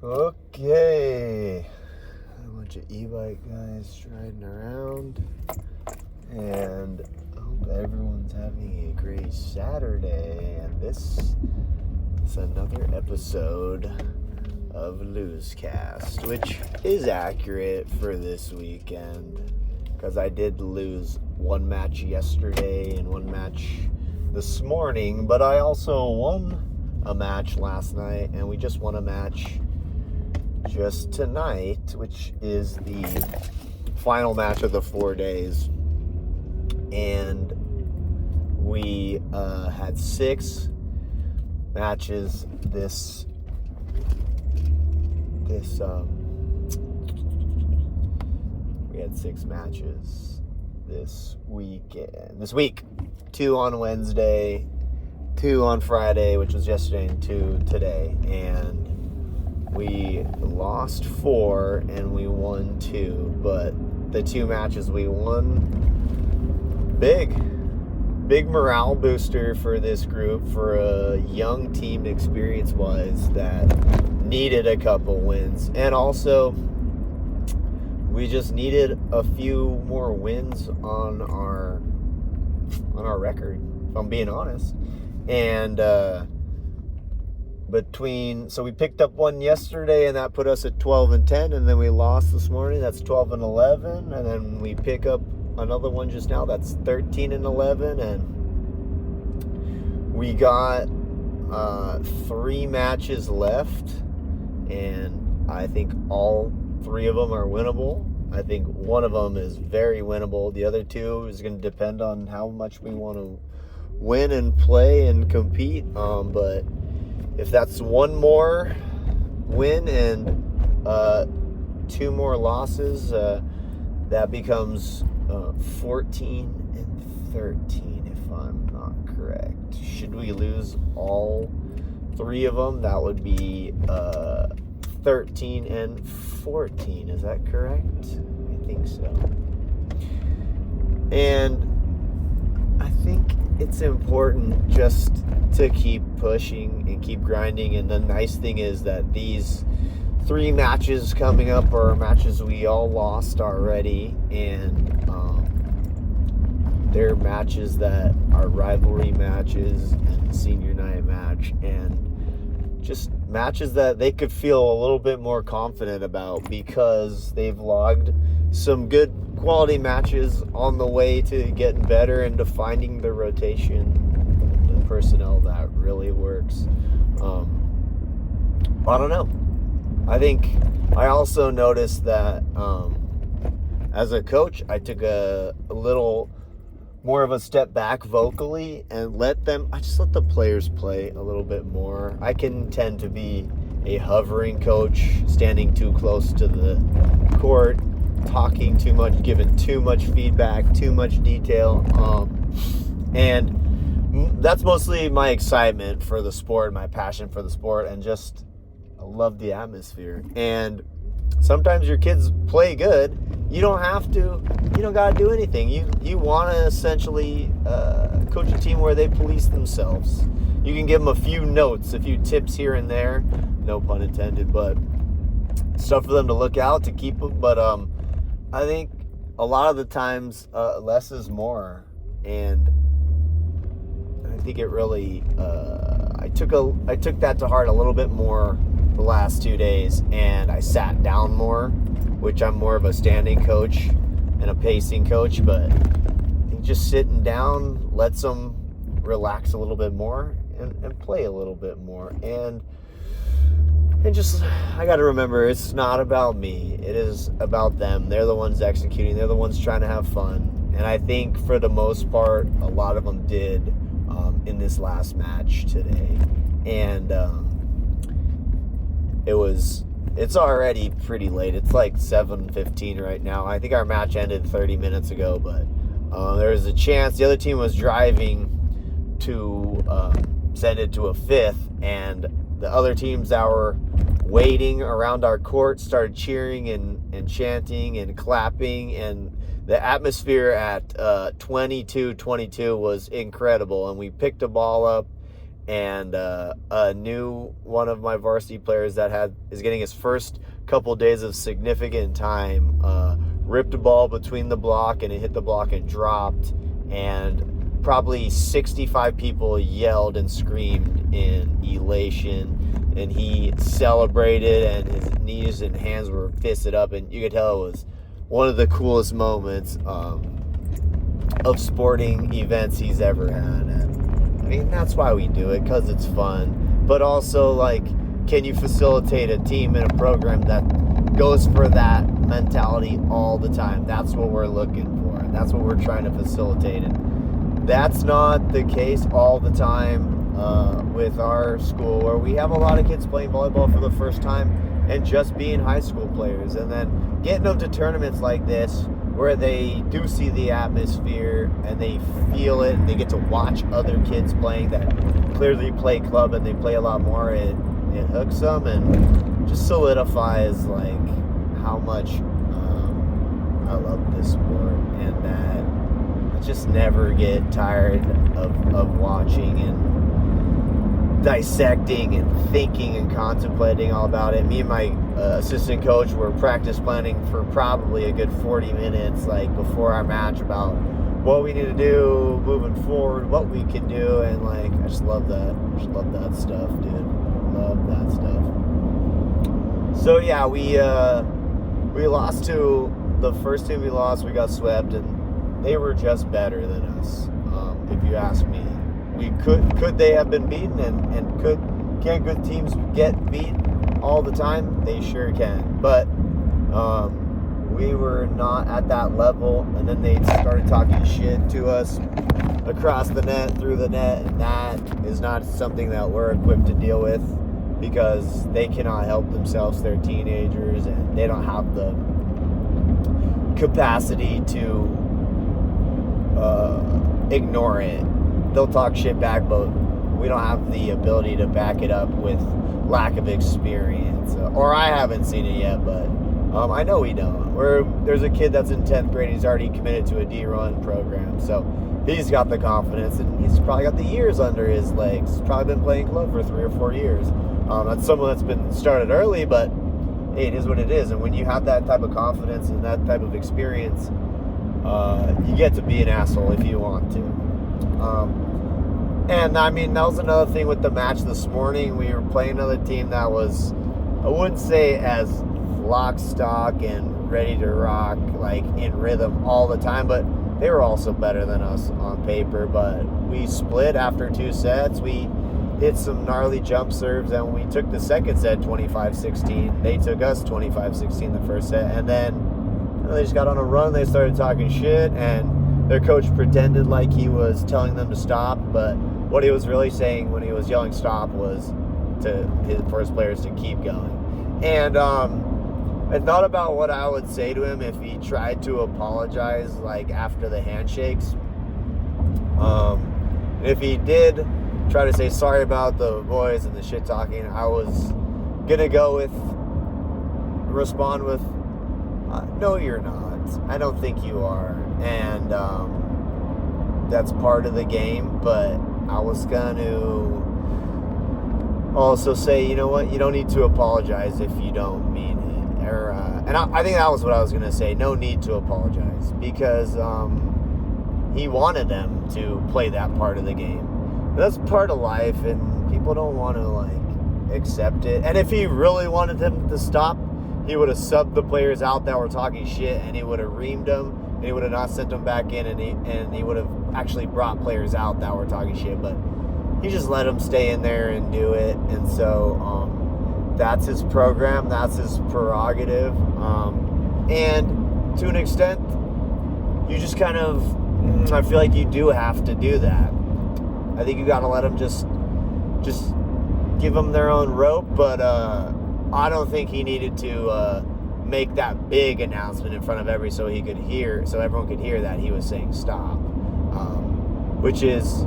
Okay, a bunch of e-bike guys riding around, and I hope everyone's having a great Saturday. And this is another episode of Losecast, which is accurate for this weekend because I did lose one match yesterday and one match this morning, but I also won a match last night, and we just won a match just tonight, which is the final match of the 4 days. And we had 6 matches this we had 6 matches this week. 2 on Wednesday, 2 on Friday, which was yesterday, and 2 today. And we lost 4 and we won 2, but the 2 matches we won, big morale booster for this group, for a young team experience-wise that needed a couple wins. And also, we just needed a few more wins on our record, if I'm being honest. And so we picked up one yesterday, and that put us at 12-10, and then we lost this morning. That's 12-11, and then we pick up another one just now. That's 13-11, and we got 3 matches left, and I think all 3 of them are winnable. I think one of them is very winnable. The other 2 is going to depend on how much we want to win and play and compete. But if that's one more win and 2 more losses, that becomes 14-13, if I'm not correct. Should we lose all 3 of them, that would be 13-14. Is that correct? I think so. And I think it's important just to keep pushing and keep grinding. And the nice thing is that these 3 matches coming up are matches we all lost already, and they're matches that are rivalry matches and senior night match, and just matches that they could feel a little bit more confident about because they've logged some good quality matches on the way to getting better and to finding the rotation, the personnel that really works. I don't know. I think I also noticed that as a coach, I took a little more of a step back vocally and I just let the players play a little bit more. I can tend to be a hovering coach, standing too close to the court, talking too much, giving too much feedback, too much detail. And that's mostly my excitement for the sport, my passion for the sport, and just I love the atmosphere. And sometimes your kids play good. You don't got to do anything. You want to essentially coach a team where they police themselves. You can give them a few notes, a few tips here and there, no pun intended, but stuff for them to look out to keep them. But I think a lot of the times less is more, and I think it really I took that to heart a little bit more the last 2 days, and I sat down more, which I'm more of a standing coach and a pacing coach, but I think just sitting down lets them relax a little bit more and play a little bit more. And just, I got to remember, it's not about me. It is about them. They're the ones executing. They're the ones trying to have fun. And I think for the most part, a lot of them did in this last match today. And it's already pretty late. It's like 7:15 right now. I think our match ended 30 minutes ago, but there was a chance the other team was driving to send it to a 5th, and the other teams that were waiting around our court started cheering and chanting and clapping, and the atmosphere at 22-22 was incredible. And we picked a ball up and a new one of my varsity players that is getting his first couple days of significant time ripped a ball between the block, and it hit the block and dropped, and probably 65 people yelled and screamed in elation, and he celebrated, and his knees and hands were fisted up, and you could tell it was one of the coolest moments of sporting events he's ever had. And I mean, that's why we do it, because it's fun. But also, like, can you facilitate a team and a program that goes for that mentality all the time? That's what we're looking for. That's what we're trying to facilitate. And that's not the case all the time with our school, where we have a lot of kids playing volleyball for the first time and just being high school players. And then getting them to tournaments like this, where they do see the atmosphere and they feel it, and they get to watch other kids playing that clearly play club and they play a lot more. It hooks them and just solidifies like how much I love this sport, and that I just never get tired of watching and dissecting and thinking and contemplating all about it. Me and my assistant coach were practice planning for probably a good 40 minutes, like before our match, about what we need to do moving forward, what we can do, and like I just love that. I just love that stuff, dude. Love that stuff. So yeah, we lost to the first team we lost. We got swept, and they were just better than us. If you ask me, we could they have been beaten, and can good teams get beat all the time? They sure can, but we were not at that level. And then they started talking shit to us across the net, through the net, and that is not something that we're equipped to deal with, because they cannot help themselves. They're teenagers, and they don't have the capacity to ignore it. They'll talk shit back, but we don't have the ability to back it up with lack of experience. Or I haven't seen it yet, but I know we don't. There's a kid that's in 10th grade. He's already committed to a D-run program, so he's got the confidence, and he's probably got the years under his legs. He's probably been playing club for 3 or 4 years. That's someone that's been started early, but hey, it is what it is. And when you have that type of confidence and that type of experience, you get to be an asshole if you want to. And I mean, that was another thing with the match this morning. We were playing another team that was, I wouldn't say as lock, stock, and ready to rock, like in rhythm all the time, but they were also better than us on paper. But we split after 2 sets. We hit some gnarly jump serves, and we took the second set 25-16. They took us 25-16 the first set, and then they just got on a run. They started talking shit, and their coach pretended like he was telling them to stop, but what he was really saying when he was yelling stop was for his players to keep going. And I thought about what I would say to him if he tried to apologize, like after the handshakes. If he did try to say sorry about the boys and the shit talking, I was gonna respond with, no, you're not. I don't think you are. And that's part of the game, but I was gonna also say, you know what, you don't need to apologize if you don't mean it. And I think that was what I was gonna say. No need to apologize, because he wanted them to play that part of the game. That's part of life, and people don't want to like accept it. And if he really wanted them to stop, he would have subbed the players out that were talking shit, and he would have reamed them, and he would have not sent them back in, and he would have actually brought players out that were talking shit. But he just let them stay in there and do it. And so that's his program, that's his prerogative, and to an extent, you just kind of, I feel like you do have to do that. I think you got to let them just give them their own rope, but I don't think he needed to make that big announcement in front of so everyone could hear that he was saying stop, which is,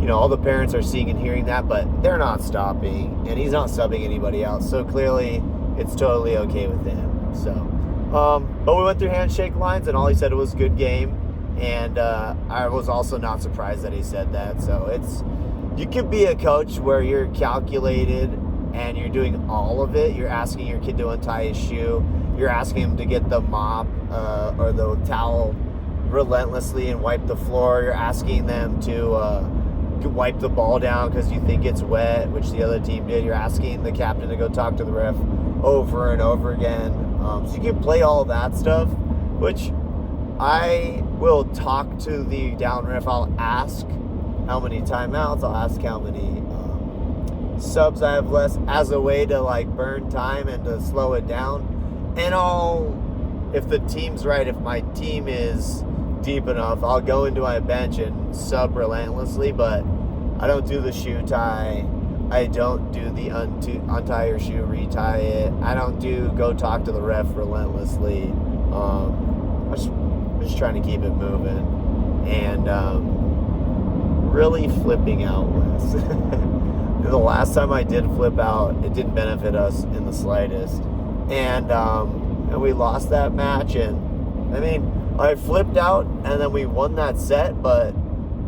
you know, all the parents are seeing and hearing that, but they're not stopping, and he's not subbing anybody else, so clearly it's totally okay with him. So, but we went through handshake lines, and all he said was good game, and I was also not surprised that he said that. So you could be a coach where you're calculated and you're doing all of it. You're asking your kid to untie his shoe. You're asking him to get the mop or the towel relentlessly and wipe the floor. You're asking them to wipe the ball down because you think it's wet, which the other team did. You're asking the captain to go talk to the ref over and over again. So you can play all that stuff, which I will talk to the down ref. I'll ask how many timeouts. I'll ask how many subs I have less as a way to like burn time and to slow it down. And if the team's right, if my team is deep enough, I'll go into my bench and sub relentlessly, but I don't do the shoe tie. I don't do the untie your shoe, retie it. I don't do go talk to the ref relentlessly. I'm just trying to keep it moving and really flipping out less. The last time I did flip out, it didn't benefit us in the slightest, and we lost that match. And I mean, I flipped out and then we won that set, but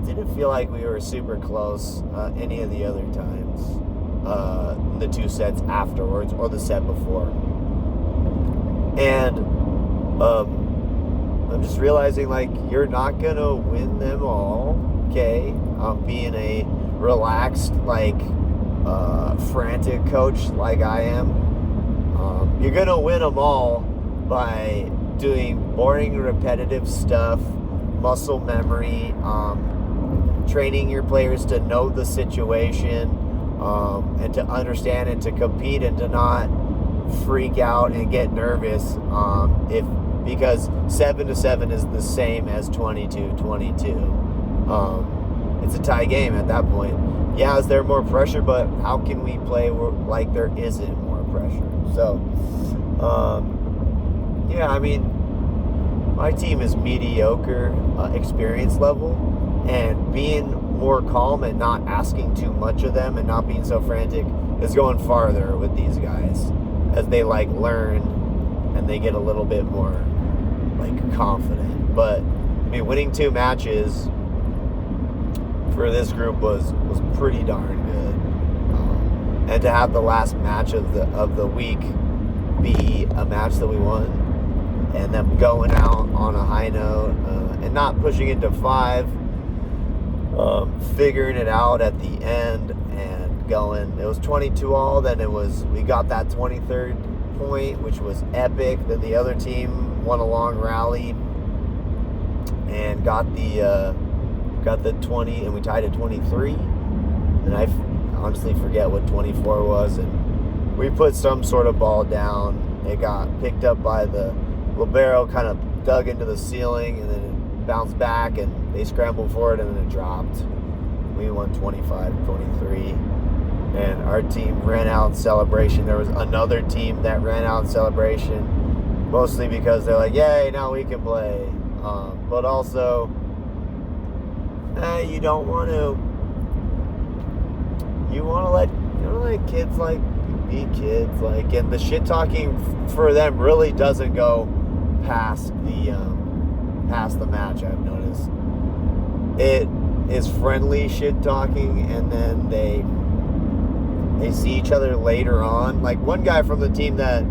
didn't feel like we were super close any of the other times, the 2 sets afterwards or the set before. And I'm just realizing, like, you're not gonna win them all, okay? Being a relaxed, like, frantic coach like I am, you're gonna win them all by doing boring, repetitive stuff, muscle memory, training your players to know the situation, and to understand and to compete and to not freak out and get nervous because 7-7 is the same as 22-22. It's a tie game at that point. Yeah, is there more pressure, but how can we play like there isn't more pressure? So, yeah, I mean, my team is mediocre experience level, and being more calm and not asking too much of them and not being so frantic is going farther with these guys as they like learn and they get a little bit more like confident. But I mean, winning 2 matches for this group was pretty darn good, and to have the last match of the week be a match that we won, and them going out on a high note, and not pushing it to 5, figuring it out at the end and going. It was 22-all. Then we got that 23rd point, which was epic. Then the other team won a long rally and got the 20, and we tied at 23. And I honestly forget what 24 was. And we put some sort of ball down. It got picked up by the libero, kind of dug into the ceiling, and then it bounced back, and they scrambled for it, and then it dropped. We won 25-23, and our team ran out in celebration. There was another team that ran out in celebration, mostly because they're like, yay, now we can play. But also, you don't want to. You want to let kids like be kids, like, and the shit talking for them really doesn't go past the match. I've noticed it is friendly shit talking, and then they see each other later on. Like, one guy from the team that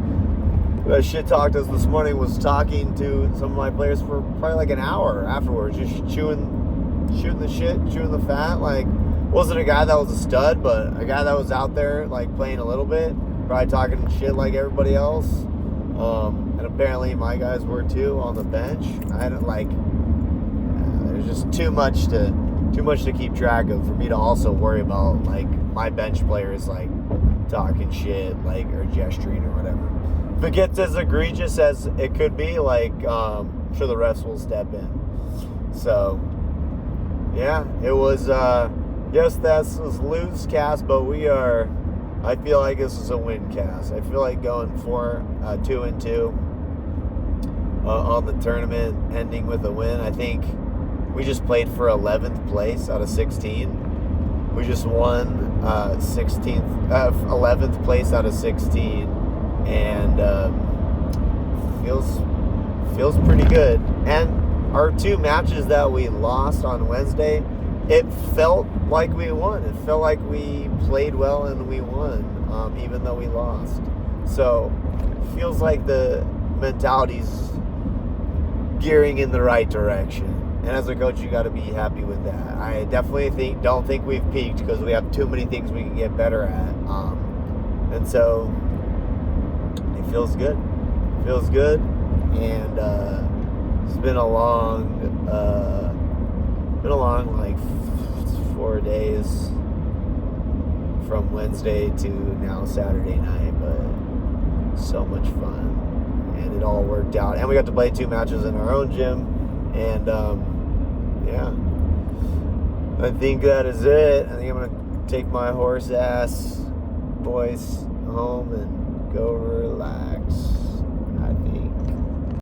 shit talked us this morning was talking to some of my players for probably like an hour afterwards, just shooting the shit, chewing the fat. Like, wasn't a guy that was a stud, but a guy that was out there like playing a little bit, probably talking shit like everybody else. And apparently my guys were too on the bench. I don't like. There's just too much to keep track of for me to also worry about like my bench players like talking shit, like, or gesturing or whatever. If it gets as egregious as it could be, like, I'm sure the refs will step in. So yeah, it was. Yes, this was Losecast, but I feel like this is a win cast. I feel like going 2-2 on the tournament, ending with a win. I think we just played for 11th place out of 16. We just won 11th place out of 16, and feels pretty good. And our 2 matches that we lost on Wednesday, it felt like we won. It felt like we played well and we won, even though we lost. So, feels like the mentality's gearing in the right direction. And as a coach, you got to be happy with that. I definitely don't think we've peaked because we have too many things we can get better at. And so it feels good. It feels good. And it's been a long like 4 days from Wednesday to now Saturday night, but so much fun. And it all worked out. And we got to play 2 matches in our own gym. And yeah, I think that is it. I think I'm going to take my horse ass boys home and go relax.